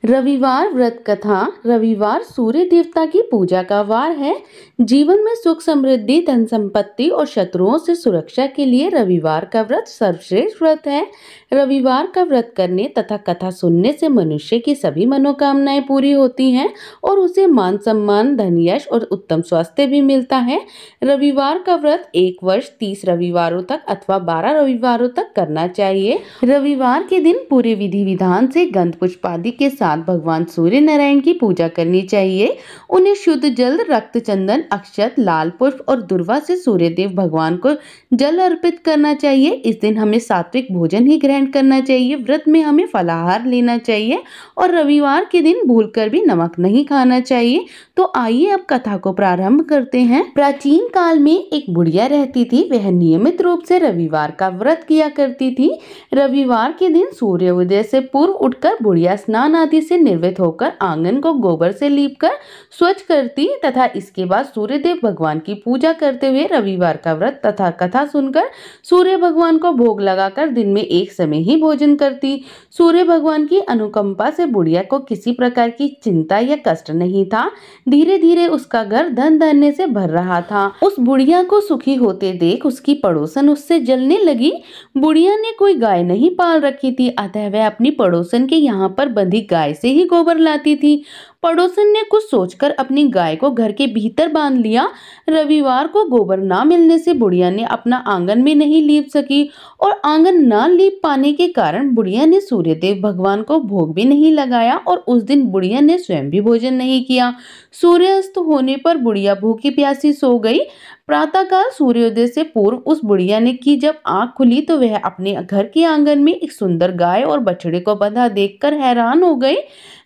रविवार व्रत कथा। रविवार सूर्य देवता की पूजा का वार है। जीवन में सुख समृद्धि धन संपत्ति और शत्रुओं से सुरक्षा के लिए रविवार का व्रत सर्वश्रेष्ठ व्रत है। रविवार का व्रत करने तथा कथा सुनने से मनुष्य की सभी मनोकामनाएं पूरी होती हैं और उसे मान सम्मान धन यश और उत्तम स्वास्थ्य भी मिलता है। रविवार का व्रत एक वर्ष 30 रविवारों तक अथवा 12 रविवारों तक करना चाहिए। रविवार के दिन पूरे विधि विधान से गंध पुष्प आदि के साथ भगवान सूर्य नारायण की पूजा करनी चाहिए। उन्हें शुद्ध जल, रक्त चंदन, अक्षत, लाल पुष्प और दुर्वा से सूर्य देव भगवान को जल अर्पित करना चाहिए। इस दिन हमें सात्विक भोजन ही ग्रहण करना चाहिए। व्रत में हमें फलाहार लेना चाहिए और रविवार के दिन भूलकर भी नमक नहीं खाना चाहिए। तो आइए अब कथा को प्रारंभ करते हैं। प्राचीन काल में एक बुढ़िया रहती थी। वह नियमित रूप से रविवार का व्रत किया करती थी। रविवार के दिन सूर्योदय से पूर्व उठकर बुढ़िया स्नान आदि से निर्वृत्त होकर आंगन को गोबर से लीपकर स्वच्छ करती तथा इसके बाद सूर्यदेव भगवान की पूजा करते हुए रविवार का व्रत तथा कथा सुनकर सूर्य भगवान को भोग लगाकर दिन में एक समय ही भोजन करती। सूर्य भगवान की अनुकंपा से बुढ़िया को किसी प्रकार की चिंता या कष्ट नहीं था। धीरे धीरे उसका घर धन धान्य से भर रहा था। उस बुढ़िया को सुखी होते देख उसकी पड़ोसन उससे जलने लगी। बुढ़िया ने कोई गाय नहीं पाल रखी थी, अतः वह अपनी पड़ोसन के यहाँ पर बंधी गाय से ही गोबर लाती थी। पड़ोसन ने कुछ सोचकर अपनी गाय को घर के भीतर बांध लिया। रविवार को गोबर ना मिलने से बुढ़िया ने अपना आंगन भी नहीं लीप सकी और आंगन ना लीप पाने के कारण बुढ़िया ने सूर्यदेव भगवान को भोग भी नहीं लगाया और उस दिन बुढ़िया ने स्वयं भी भोजन नहीं किया। सूर्यास्त होने पर बुढ़िया भूखी प्यासी सो गई। प्रातःकाल सूर्योदय से पूर्व उस बुढ़िया ने की जब आंख खुली तो वह अपने घर के आंगन में एक सुंदर गाय और बछड़े को बंधा देखकर हैरान हो गई।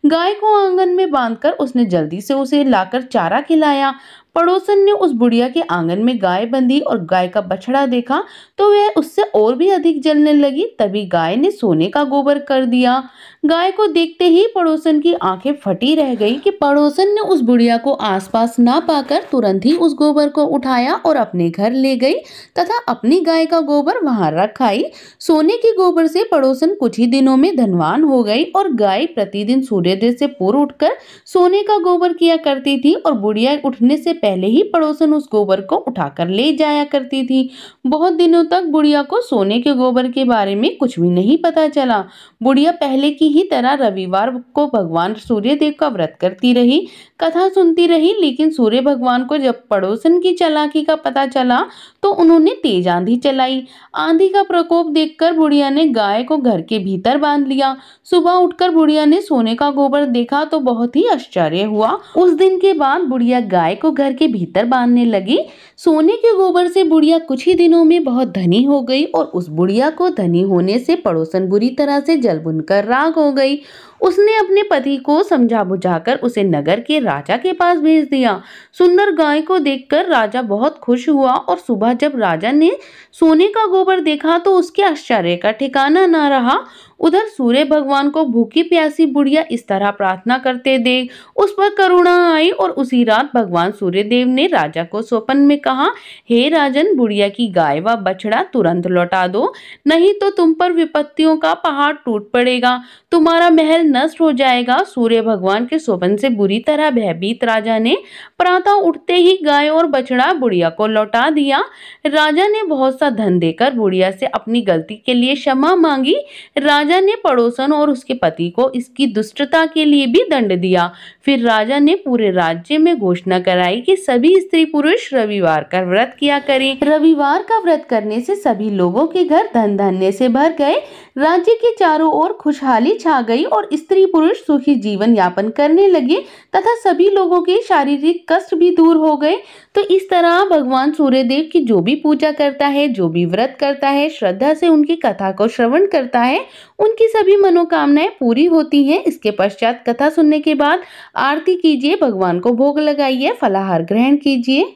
गाय को आंगन में बांधकर उसने जल्दी से उसे लाकर चारा खिलाया। पड़ोसन ने उस बुढ़िया के आंगन में गाय बंधी और गाय का बछड़ा देखा तो वह उससे और भी अधिक जलने लगी। तभी गाय ने सोने का गोबर कर दिया। गाय को देखते ही पड़ोसन की आंखें फटी रह गई कि पड़ोसन ने उस बुढ़िया को आसपास ना पाकर तुरंत ही उस गोबर को उठाया और अपने घर ले गई तथा अपनी गाय का गोबर वहां रख आई। सोने के गोबर से पड़ोसन कुछ ही दिनों में धनवान हो गई और गाय प्रतिदिन सूर्योदय से पूर्व उठकर सोने का गोबर किया करती थी और बुढ़िया उठने से पहले ही पड़ोसन उस गोबर को उठाकर ले जाया करती थी। बहुत दिनों तक बुढ़िया को सोने के गोबर के बारे में कुछ भी नहीं पता चला। बुढ़िया पहले की ही तरह रविवार को भगवान सूर्यदेव का व्रत करती रही, कथा सुनती रही, लेकिन सूर्य भगवान को जब पड़ोसन की चालाकी का पता चला तो उन्होंने तेज आंधी चलाई। आंधी का प्रकोप देखकर बुढ़िया ने गाय को घर के भीतर बांध लिया। सुबह उठकर बुढ़िया ने सोने का गोबर देखा तो बहुत ही आश्चर्य हुआ। उस दिन के बाद बुढ़िया गाय को घर के भीतर बांधने लगी। सोने के गोबर से बुढ़िया कुछ ही दिनों में बहुत धनी हो गई और उस बुढ़िया को धनी होने से पड़ोसन बुरी तरह से जल बुनकर राख हो गई। उसने अपने पति को समझा बुझाकर उसे नगर के राजा के पास भेज दिया। सुंदर गाय को देखकर राजा बहुत खुश हुआ और सुबह जब राजा ने सोने का गोबर देखा तो उसके आश्चर्य का ठिकाना न रहा। उधर सूर्य भगवान को भूखी प्यासी बुढ़िया इस तरह प्रार्थना करते देख उस पर करुणा आई और उसी रात भगवान सूर्यदेव ने राजा को स्वप्न में कहा, हे राजन, बुढ़िया की गाय व बछड़ा तुरंत लौटा दो, नहीं तो तुम पर विपत्तियों का पहाड़ टूट पड़ेगा, तुम्हारा महल नष्ट हो जाएगा। सूर्य भगवान के स्वप्न से बुरी तरह भयभीत राजा ने प्रातः उठते ही गाय और बछड़ा बुढ़िया को लौटा दिया। राजा ने बहुत सा धन देकर बुढ़िया से अपनी गलती के लिए क्षमा मांगी। राजा ने पड़ोसन और उसके पति को इसकी दुष्टता के लिए भी दंड दिया। फिर राजा ने पूरे राज्य में घोषणा कराई कि सभी स्त्री पुरुष रविवार का व्रत किया करें। रविवार का व्रत करने से सभी लोगों के घर धन धान्य से भर गए। राज्य के चारों ओर खुशहाली छा गई और स्त्री पुरुष सुखी जीवन यापन करने लगे तथा सभी लोगों के शारीरिक कष्ट भी दूर हो गए। तो इस तरह भगवान सूर्यदेव की जो भी पूजा करता है, जो भी व्रत करता है, श्रद्धा से उनकी कथा को श्रवण करता है, उनकी सभी मनोकामनाएं पूरी होती हैं। इसके पश्चात कथा सुनने के बाद आरती कीजिए, भगवान को भोग लगाइए, फलाहार ग्रहण कीजिए।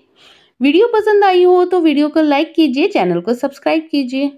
वीडियो पसंद आई हो तो वीडियो को लाइक कीजिए, चैनल को सब्सक्राइब कीजिए।